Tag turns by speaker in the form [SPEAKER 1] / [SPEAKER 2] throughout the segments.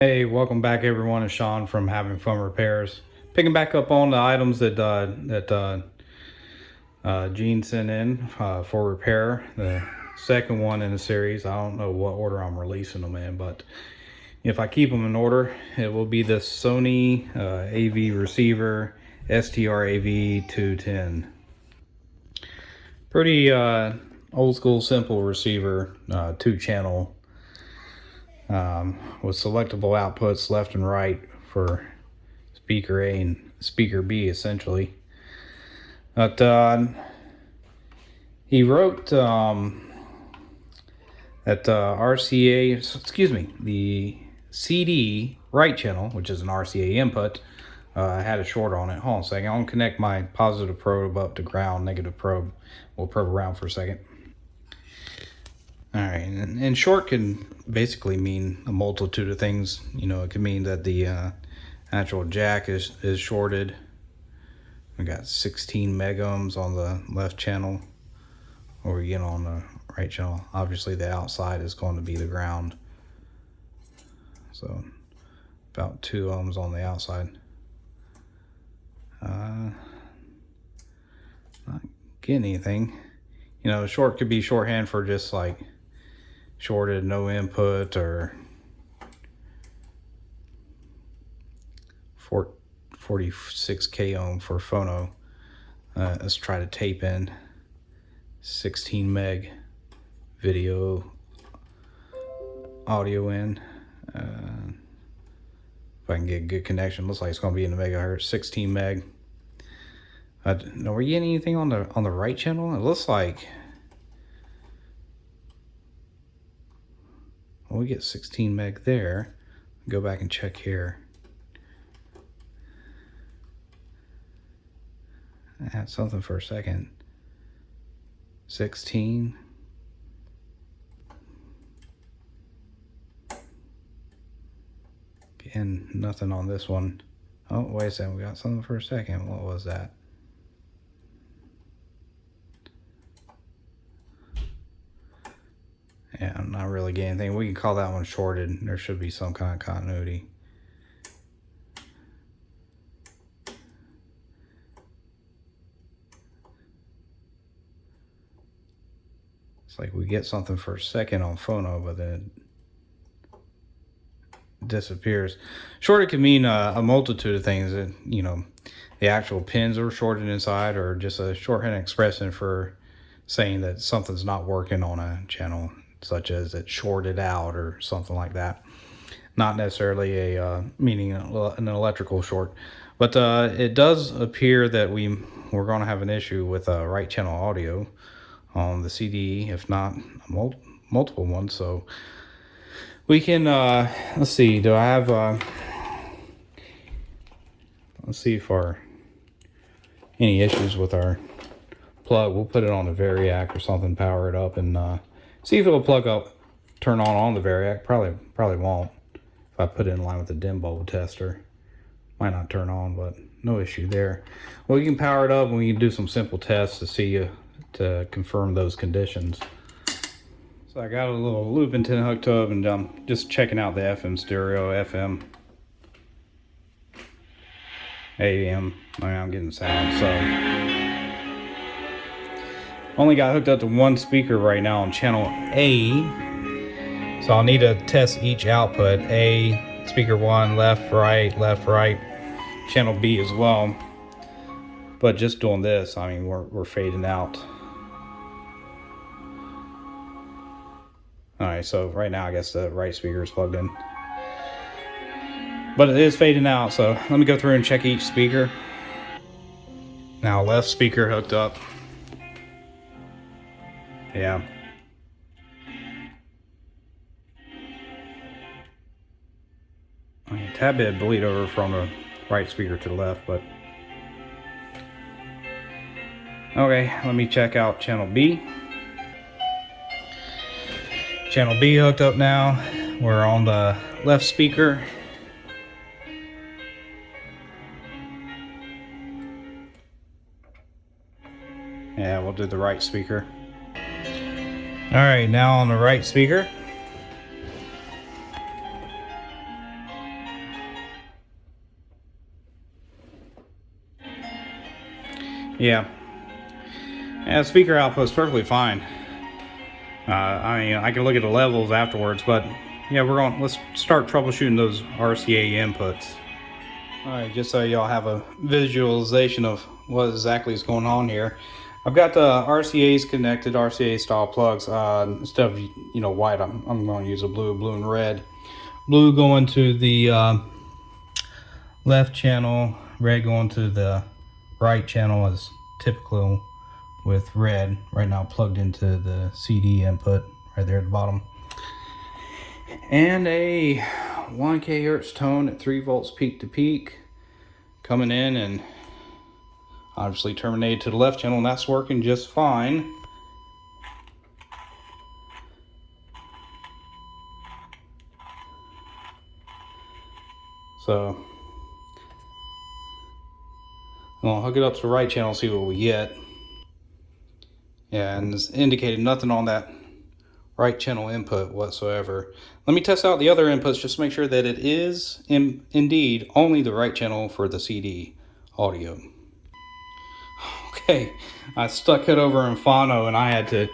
[SPEAKER 1] Hey, welcome back everyone. It's Sean from Having Fun Repairs. Picking back up on the items that Gene sent in for repair. The second one in the series. I don't know what order I'm releasing them in, but if I keep them in order, it will be the Sony AV receiver STR-AV210. Pretty old school, simple receiver, 2-channel. With selectable outputs left and right for speaker A and speaker B, essentially. But he wrote that RCA, excuse me, the CD right channel, which is an RCA input, had a short on it. Hold on a second. I'll connect my positive probe up to ground, negative probe. We'll probe around for a second. All right, and short can basically mean a multitude of things. You know, it could mean that the actual jack is shorted. We got 16 megohms on the left channel, or again on the right channel. Obviously, the outside is going to be the ground, so about 2 ohms on the outside. Not getting anything. You know, short could be shorthand for just like shorted, no input, or 46 k ohm for phono. Let's try to tape in 16 meg video audio in. If I can get a good connection, looks like it's going to be in the megahertz. 16 meg. Are we getting anything on the right channel? It looks like we get 16 meg there. Go back and check here. I had something for a second. 16. Again, nothing on this one. Oh, wait a second. We got something for a second. What was that? Yeah, I'm not really getting anything. We can call that one shorted. There should be some kind of continuity. It's like we get something for a second on phono, but then it disappears. Shorted can mean a multitude of things. You know, the actual pins are shorted inside, or just a shorthand expression for saying that something's not working on a channel, such as it's shorted out or something like that. Not necessarily a meaning an electrical short, but it does appear that we're going to have an issue with right channel audio on the CD, if not multiple ones. So we can let's see. Do I have? Let's see if any issues with our plug. We'll put it on a variac or something, power it up, and see if it'll plug up, turn on the variac. Probably won't. If I put it in line with the dim bulb tester, might not turn on, but no issue there. Well, you can power it up, and we can do some simple tests to see to confirm those conditions. So I got a little loop antenna hooked up, and I'm just checking out the FM stereo, FM, AM. I'm getting sound. So only got hooked up to one speaker right now on channel A. So I'll need to test each output. A, speaker 1, left, right, channel B as well. But just doing this, I mean, we're fading out. All right, so right now I guess the right speaker is plugged in. But it is fading out, so let me go through and check each speaker. Now left speaker hooked up. Yeah. I mean, a tad bit bleed over from the right speaker to the left, but okay, let me check out channel B. Channel B hooked up now. We're on the left speaker. Yeah, we'll do the right speaker. All right, now on the right speaker. Yeah. Yeah, speaker output's perfectly fine. I mean, I can look at the levels afterwards, but yeah, let's start troubleshooting those RCA inputs. Alright, just so y'all have a visualization of what exactly is going on here. I've got the RCAs connected, RCA style plugs. Instead of, white, I'm going to use a blue and red. Blue going to the left channel, red going to the right channel as typical with red right now plugged into the CD input right there at the bottom. And a 1 kHz tone at 3 volts peak to peak coming in, and obviously terminated to the left channel, and that's working just fine. So I'll hook it up to the right channel and see what we get. Yeah, and it's indicated nothing on that right channel input whatsoever. Let me test out the other inputs just to make sure that it is indeed only the right channel for the CD audio. Okay, I stuck it over in phono and I had to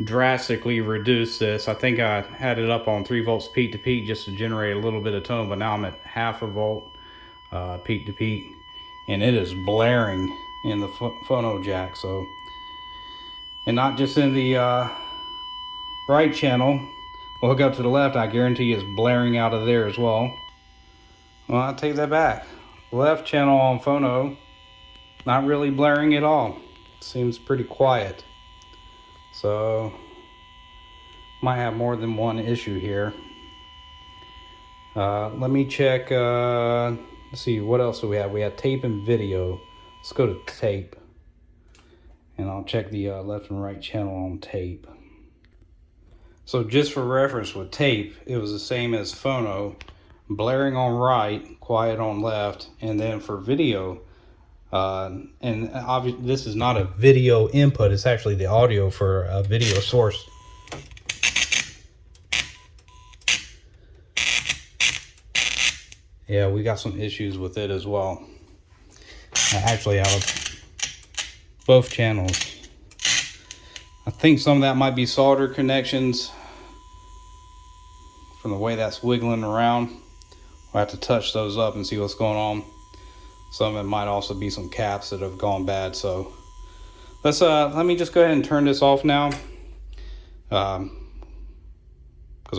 [SPEAKER 1] drastically reduce this. I think I had it up on 3 volts peak to peak just to generate a little bit of tone, but now I'm at 0.5 volt peak to peak, and it is blaring in the phono jack. So, and not just in the right channel, we'll hook up to the left, I guarantee it's blaring out of there as well. Well, I'll take that back. Left channel on phono, not really blaring at all. Seems pretty quiet. So, might have more than one issue here. Let me check, let's see, what else do we have? We have tape and video. Let's go to tape. And I'll check the left and right channel on tape. So just for reference with tape, it was the same as phono, blaring on right, quiet on left, and then for video, and obviously this is not a video input, it's actually the audio for a video source. Yeah, we got some issues with it as well. Actually, out of both channels. I think some of that might be solder connections from the way that's wiggling around. We'll have to touch those up and see what's going on. Some of it might also be some caps that have gone bad. So let me just go ahead and turn this off now, because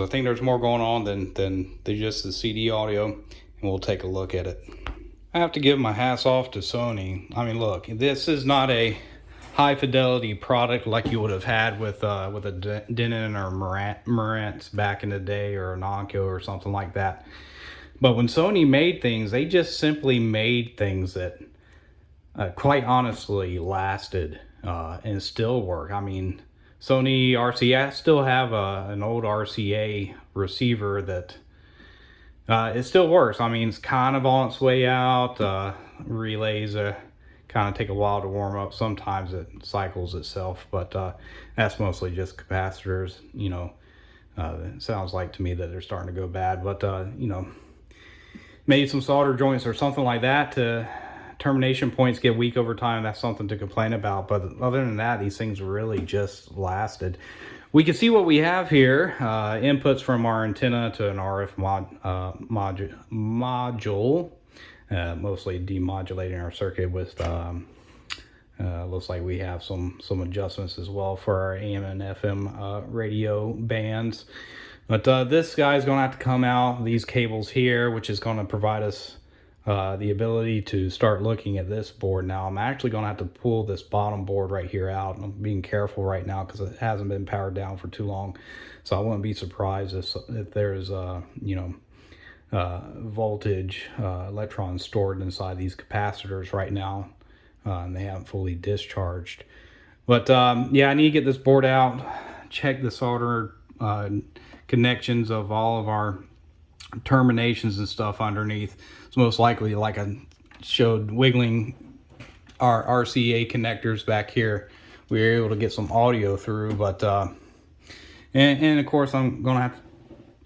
[SPEAKER 1] I think there's more going on than just the CD audio, and we'll take a look at it. I have to give my hats off to Sony. I mean, look, this is not a high fidelity product like you would have had with a Denon or Marantz back in the day, or an Onkyo or something like that. But when Sony made things, they just simply made things that quite honestly lasted and still work. I mean, Sony RCA, I still have an old RCA receiver that it still works. I mean, it's kind of on its way out. Relays kind of take a while to warm up. Sometimes it cycles itself, but that's mostly just capacitors. It sounds like to me that they're starting to go bad, but maybe some solder joints or something like that. Termination points get weak over time. That's something to complain about, but other than that, these things really just lasted. We can see what we have here. Inputs from our antenna to an RF module, mostly demodulating our circuit with looks like we have some adjustments as well for our AM and FM radio bands. But this guy's going to have to come out, these cables here, which is going to provide us the ability to start looking at this board. Now I'm actually going to have to pull this bottom board right here out. I'm being careful right now because it hasn't been powered down for too long. So I wouldn't be surprised if there's voltage electrons stored inside these capacitors right now, and they haven't fully discharged. But yeah, I need to get this board out, check the solder connections of all of our terminations and stuff underneath. It's most likely, like I showed, wiggling our RCA connectors back here, we were able to get some audio through. But and of course I'm gonna have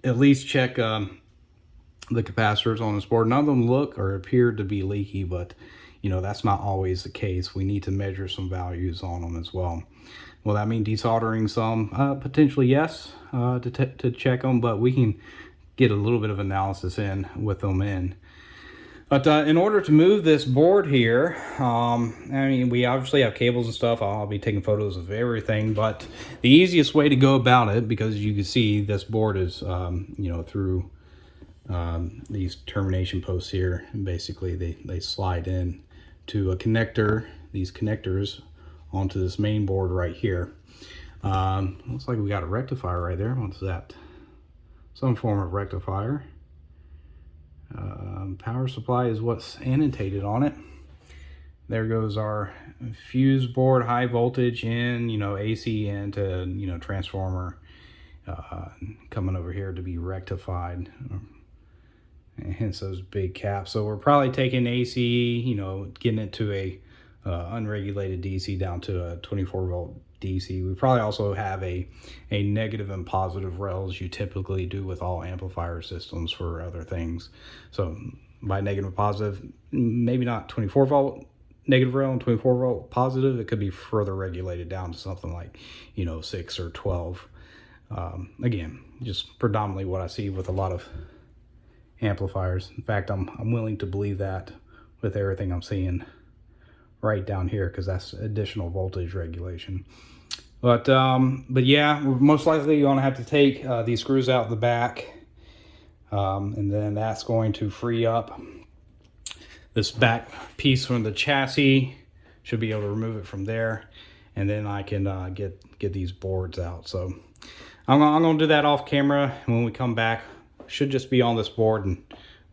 [SPEAKER 1] to at least check the capacitors on this board. None of them look or appear to be leaky, but you know, that's not always the case. We need to measure some values on them as well. Will that mean desoldering some? Potentially yes, to check them, but we can get a little bit of analysis in with them in. But in order to move this board here, I mean, we obviously have cables and stuff. I'll be taking photos of everything, but the easiest way to go about it, because you can see this board is, you know, through these termination posts here, and basically they slide in to a connector, these connectors onto this main board right here. Looks like we got a rectifier right there. What's that? Some form of rectifier. Power supply is what's annotated on it. There goes our fuse board, high voltage in, you know, AC into, you know, transformer coming over here to be rectified. And hence those big caps. So we're probably taking AC, you know, getting it to a unregulated DC down to a 24 volt DC. We probably also have a negative and positive rails you typically do with all amplifier systems for other things. So by negative and positive, maybe not 24 volt negative rail and 24 volt positive. It could be further regulated down to something like, you know, 6 or 12. Again, just predominantly what I see with a lot of amplifiers. In fact, I'm willing to believe that with everything I'm seeing right down here, because that's additional voltage regulation. But yeah, we're most likely going to have to take these screws out the back, and then that's going to free up this back piece from the chassis. Should be able to remove it from there, and then I can get these boards out. So I'm gonna do that off camera, and when we come back, should just be on this board and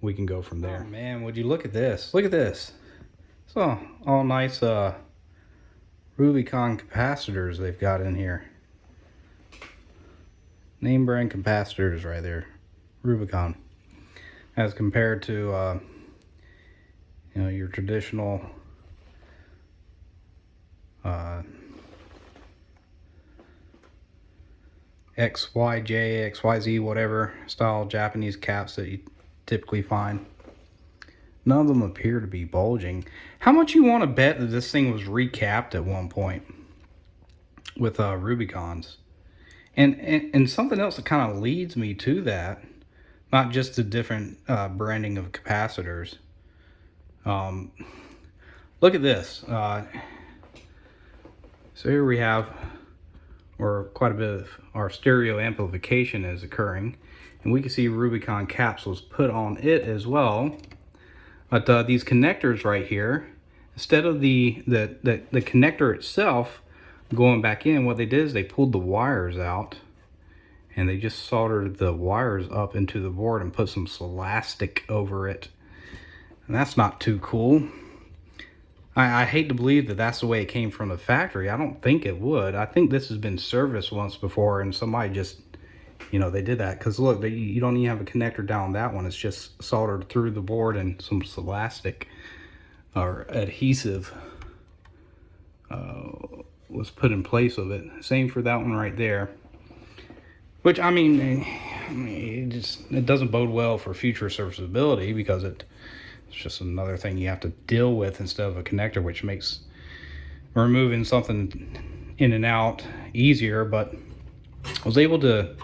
[SPEAKER 1] we can go from there. Oh man, would you look at this? Look at this. So all nice Rubicon capacitors they've got in here. Name brand capacitors right there, Rubicon, as compared to you know, your traditional XYJ, XYZ, whatever style Japanese caps that you typically find. None of them appear to be bulging. How much you want to bet that this thing was recapped at one point with Rubicons? And something else that kind of leads me to that, not just the different branding of capacitors. Look at this. So here we have where quite a bit of our stereo amplification is occurring, and we can see Rubicon caps was put on it as well. But these connectors right here, instead of the connector itself going back in, what they did is they pulled the wires out and they just soldered the wires up into the board and put some Celastic over it. And that's not too cool. I hate to believe that that's the way it came from the factory. I don't think it would. I think this has been serviced once before and somebody just, you know, they did that. Because look, you don't even have a connector down that one. It's just soldered through the board and some Celastic or adhesive was put in place of it. Same for that one right there. Which, I mean it doesn't bode well for future serviceability, because it's just another thing you have to deal with instead of a connector, which makes removing something in and out easier. But I was able to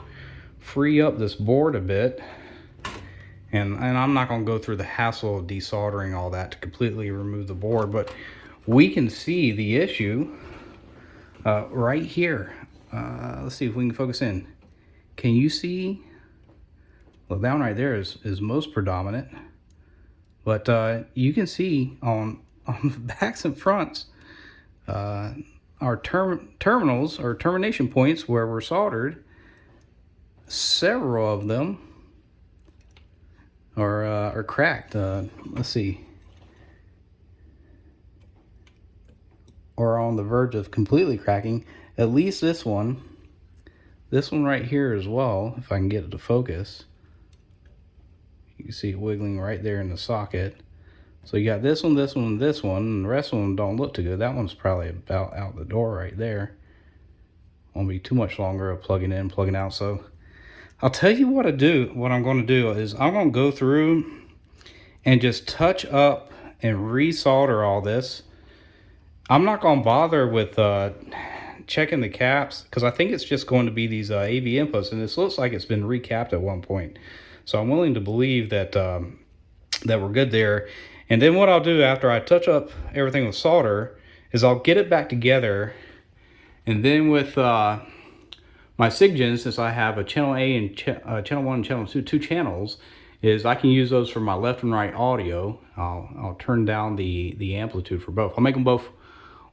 [SPEAKER 1] free up this board a bit, and I'm not going to go through the hassle of desoldering all that to completely remove the board, but we can see the issue right here. Let's see if we can focus in. Can you see? Well, that one right there is most predominant, but you can see on the backs and fronts our terminals or termination points where we're soldered. Several of them are cracked. Let's see, or on the verge of completely cracking. At least this one right here as well, if I can get it to focus. You can see it wiggling right there in the socket. So you got this one, this one, this one, and the rest of them don't look too good. That one's probably about out the door right there. Won't be too much longer of plugging in, plugging out. So I'll tell you what I'm going to do is I'm going to go through and just touch up and resolder all this. I'm not going to bother with checking the caps because I think it's just going to be these AV inputs, and this looks like it's been recapped at one point. So I'm willing to believe that that we're good there. And then what I'll do after I touch up everything with solder is I'll get it back together, and then with my SIGGEN, since I have a channel A and channel 1 and channel 2, two channels, is I can use those for my left and right audio. I'll turn down the amplitude for both. I'll make them both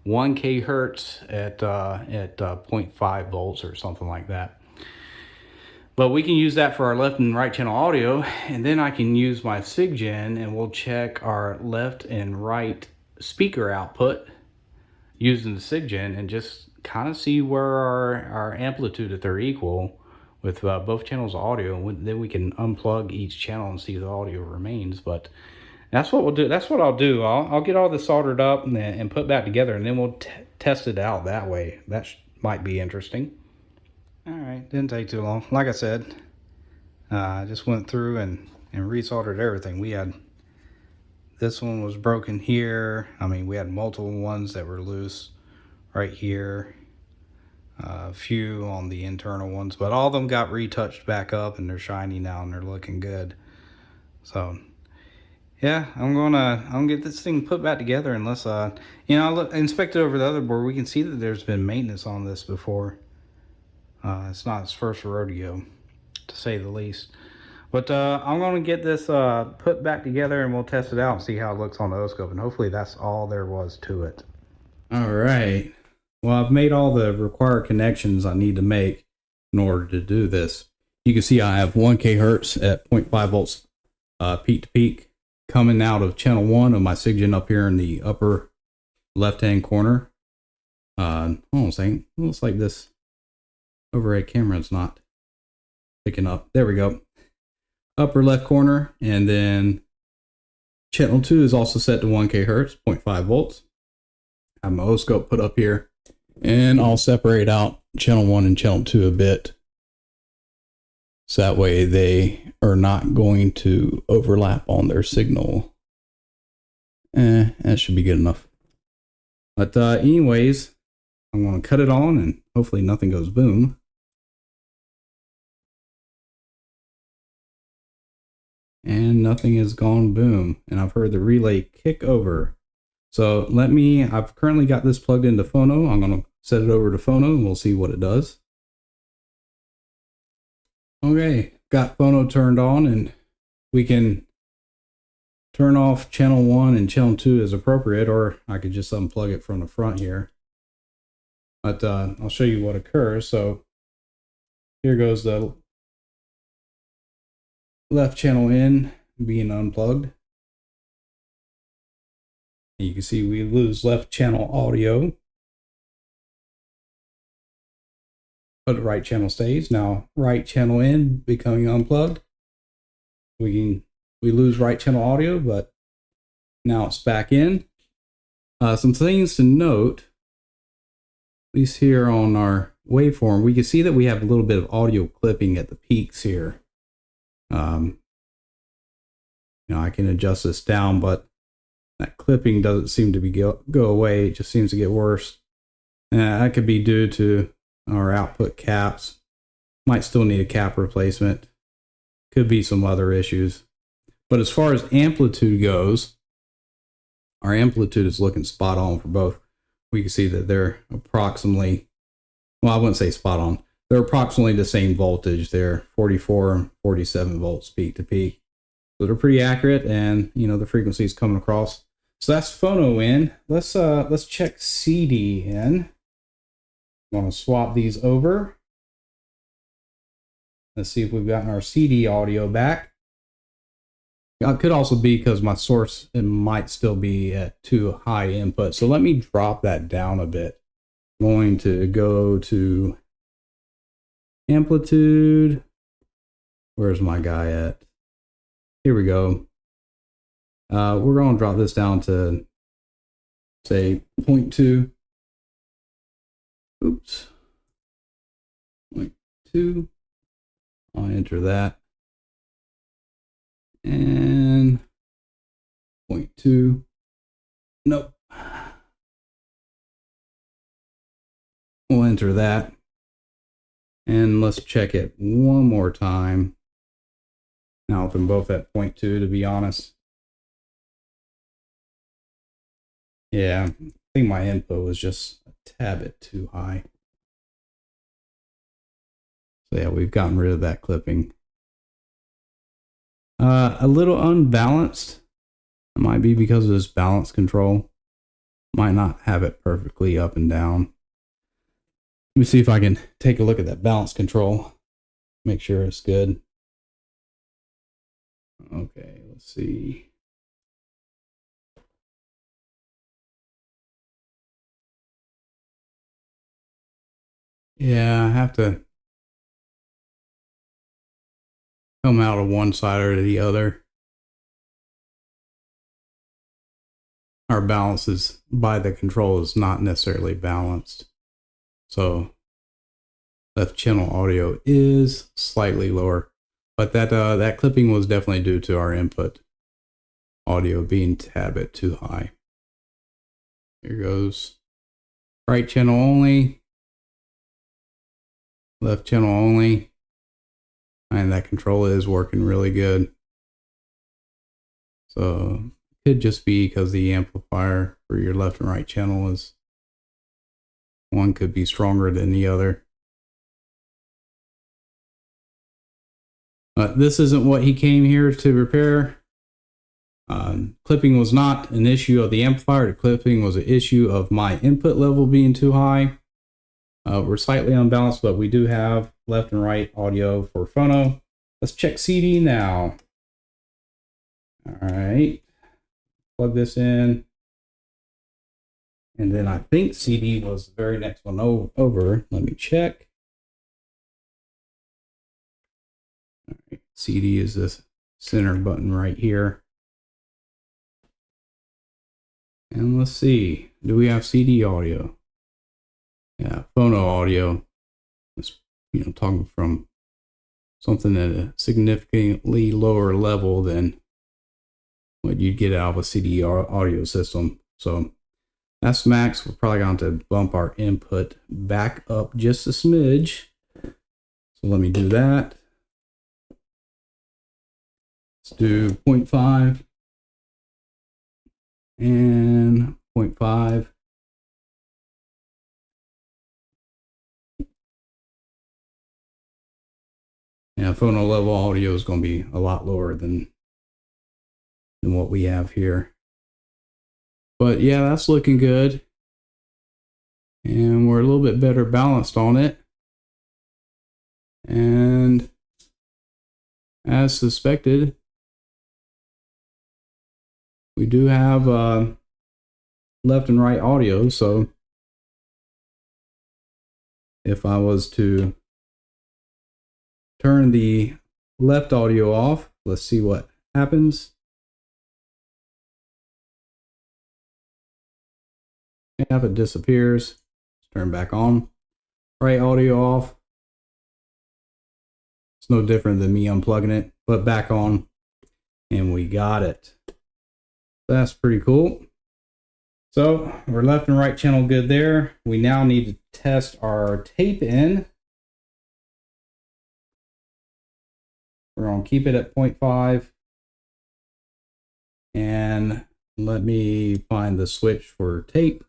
[SPEAKER 1] 1 kHz at 0.5 volts or something like that. But we can use that for our left and right channel audio, and then I can use my SIGGEN and we'll check our left and right speaker output using the SIGGEN and just kind of see where our amplitude, if they're equal with both channels of audio, and then we can unplug each channel and see the audio remains. But that's what we'll do. That's what I'll do. I'll get all this soldered up and put back together, and then we'll test it out that way. That might be interesting. All right, didn't take too long. Like I said, I just went through and resoldered everything. We had, this one was broken here. I mean, we had multiple ones that were loose right here. A few on the internal ones, but all of them got retouched back up and they're shiny now and they're looking good. So yeah, I'm gonna get this thing put back together, and let's you know, I'll inspect it over the other board. We can see that there's been maintenance on this before. It's not its first rodeo, to say the least. But I'm gonna get this put back together and we'll test it out and see how it looks on the O-scope, and hopefully that's all there was to it. All right. Well, I've made all the required connections I need to make in order to do this. You can see I have 1 kHz at 0.5 volts peak to peak coming out of channel 1 of my SIGGEN up here in the upper left-hand corner. Hold on a second. It looks like this overhead camera is not picking up. There we go. Upper left corner, and then channel 2 is also set to 1 kHz, 0.5 volts. I have my O-scope put up here. And I'll separate out channel 1 and channel 2 a bit, so that way they are not going to overlap on their signal. That should be good enough. But anyways, I'm going to cut it on and hopefully nothing goes boom. And nothing has gone boom. And I've heard the relay kick over. So I've currently got this plugged into phono. I'm going to set it over to phono and we'll see what it does. Okay, got phono turned on, and we can turn off channel 1 and channel 2 as appropriate, or I could just unplug it from the front here. But I'll show you what occurs. So here goes the left channel in being unplugged. You can see we lose left channel audio, but the right channel stays. Now right channel in becoming unplugged. We lose right channel audio, but now it's back in. Some things to note, at least here on our waveform, we can see that we have a little bit of audio clipping at the peaks here. You know, I can adjust this down, but that clipping doesn't seem to go away. It just seems to get worse. That could be due to our output caps. Might still need a cap replacement. Could be some other issues. But as far as amplitude goes, our amplitude is looking spot on for both. We can see that they're approximately, well, I wouldn't say spot on. They're approximately the same voltage. They're 44 and 47 volts peak to peak. So they're pretty accurate, and you know, the frequency is coming across. So that's phono in. Let's check CD in. I'm going to swap these over. Let's see if we've gotten our CD audio back. It could also be because my source, it might still be at too high input. So let me drop that down a bit. I'm going to go to amplitude. Where's my guy at? Here we go. We're going to drop this down to, say, 0.2. Oops. 0.2. I'll enter that. And 0.2. Nope. We'll enter that. And let's check it one more time. Now with them both at 0.2, to be honest. Yeah, I think my input was just a tad bit too high. So yeah, we've gotten rid of that clipping. A little unbalanced. It might be because of this balance control. Might not have it perfectly up and down. Let me see if I can take a look at that balance control. Make sure it's good. Okay, let's see. Yeah, I have to come out of one side or the other. Our balance is by the control is not necessarily balanced. So left channel audio is slightly lower, but that clipping was definitely due to our input audio being a tad bit too high. Here goes right channel only, left channel only, and that control is working really good. So it could just be because the amplifier for your left and right channel is one could be stronger than the other. This isn't what he came here to repair. Clipping was not an issue of the amplifier. The clipping was an issue of my input level being too high. We're slightly unbalanced, but we do have left and right audio for phono. Let's check CD now. All right, plug this in. And then I think CD was the very next one over. Let me check. All right, CD is this center button right here. And let's see, do we have CD audio? Yeah, phono audio. It's, talking from something at a significantly lower level than what you'd get out of a CD audio system. So that's max. We're probably going to bump our input back up just a smidge. So let me do that. Let's do 0.5 and 0.5. Yeah, phono level audio is going to be a lot lower than what we have here. But yeah, that's looking good. And we're a little bit better balanced on it. And as suspected, we do have left and right audio. So if I was to turn the left audio off, let's see what happens. Yep, it disappears. Let's turn back on. Right audio off. It's no different than me unplugging it, but back on, and we got it. That's pretty cool. So we're left and right channel good there. We now need to test our tape in. We're going to keep it at 0.5. And let me find the switch for tape.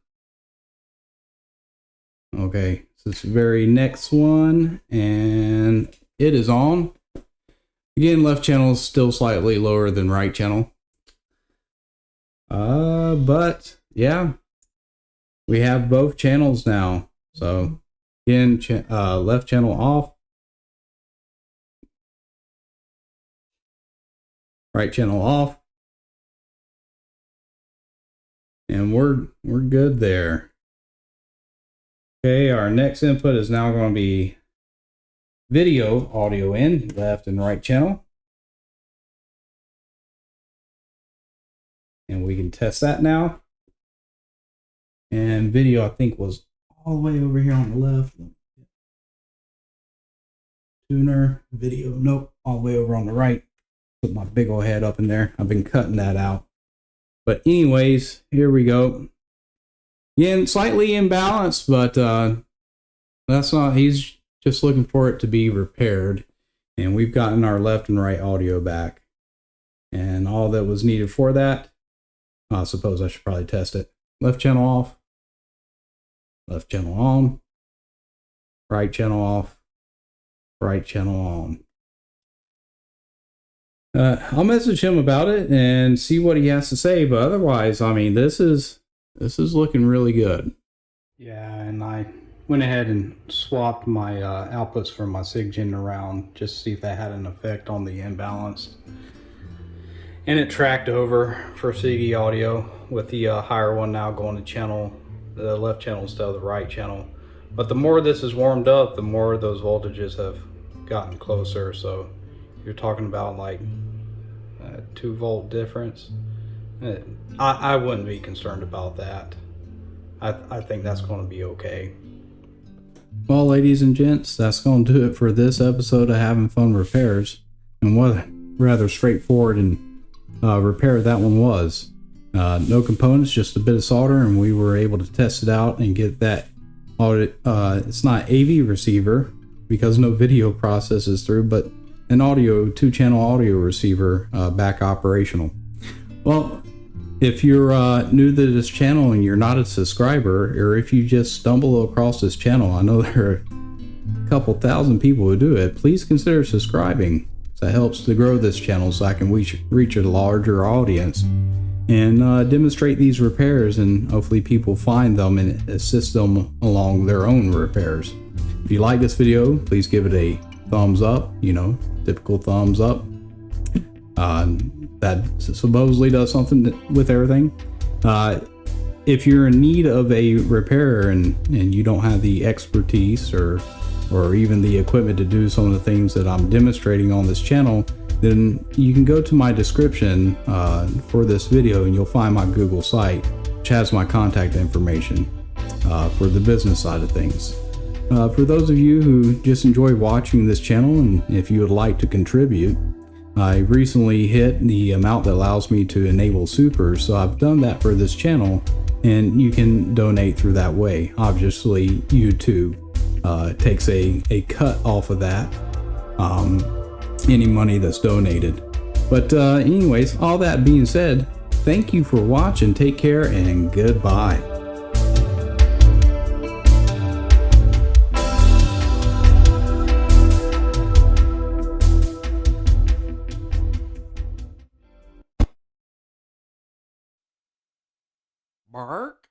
[SPEAKER 1] Okay, so this very next one, and it is on. Again, left channel is still slightly lower than right channel. But yeah, we have both channels now. So again, left channel off, right channel off, and we're good there. Okay, our next input is now going to be video audio in, left and right channel. And we can test that now. And video, I think, was all the way over here on the left. Tuner, video, nope, all the way over on the right. Put my big old head up in there. I've been cutting that out. But anyways, here we go. Again, slightly imbalanced, but that's not, he's just looking for it to be repaired. And we've gotten our left and right audio back. And all that was needed for that, I suppose I should probably test it. Left channel off, left channel on, right channel off, right channel on. I'll message him about it and see what he has to say, but otherwise, I mean, this is looking really good. Yeah, and I went ahead and swapped my outputs from my SIG-Gen around just to see if that had an effect on the imbalance. And it tracked over for CD audio with the higher one now going to the left channel instead of the right channel. But the more this is warmed up, the more those voltages have gotten closer. So you're talking about like a 2-volt difference. I wouldn't be concerned about that. I think that's going to be okay. Well, ladies and gents, that's going to do it for this episode of Having Fun Repairs. And what rather straightforward and repair that one was. No components, just a bit of solder, and we were able to test it out and get that it's not AV receiver because no video processes through, but an 2-channel audio receiver back operational. Well, if you're new to this channel and you're not a subscriber, or if you just stumble across this channel, I know there are a couple thousand people who do it, please consider subscribing. That helps to grow this channel so I can reach a larger audience and demonstrate these repairs, and hopefully people find them and assist them along their own repairs. If you like this video, please give it a thumbs up, typical thumbs up. That supposedly does something with everything. If you're in need of a repair and you don't have the expertise or even the equipment to do some of the things that I'm demonstrating on this channel, then you can go to my description for this video and you'll find my Google site, which has my contact information for the business side of things. For those of you who just enjoy watching this channel, and if you would like to contribute, I recently hit the amount that allows me to enable supers, so I've done that for this channel, and you can donate through that way. Obviously, YouTube takes a cut off of that, any money that's donated. But anyways, all that being said, thank you for watching, take care, and goodbye. Bark.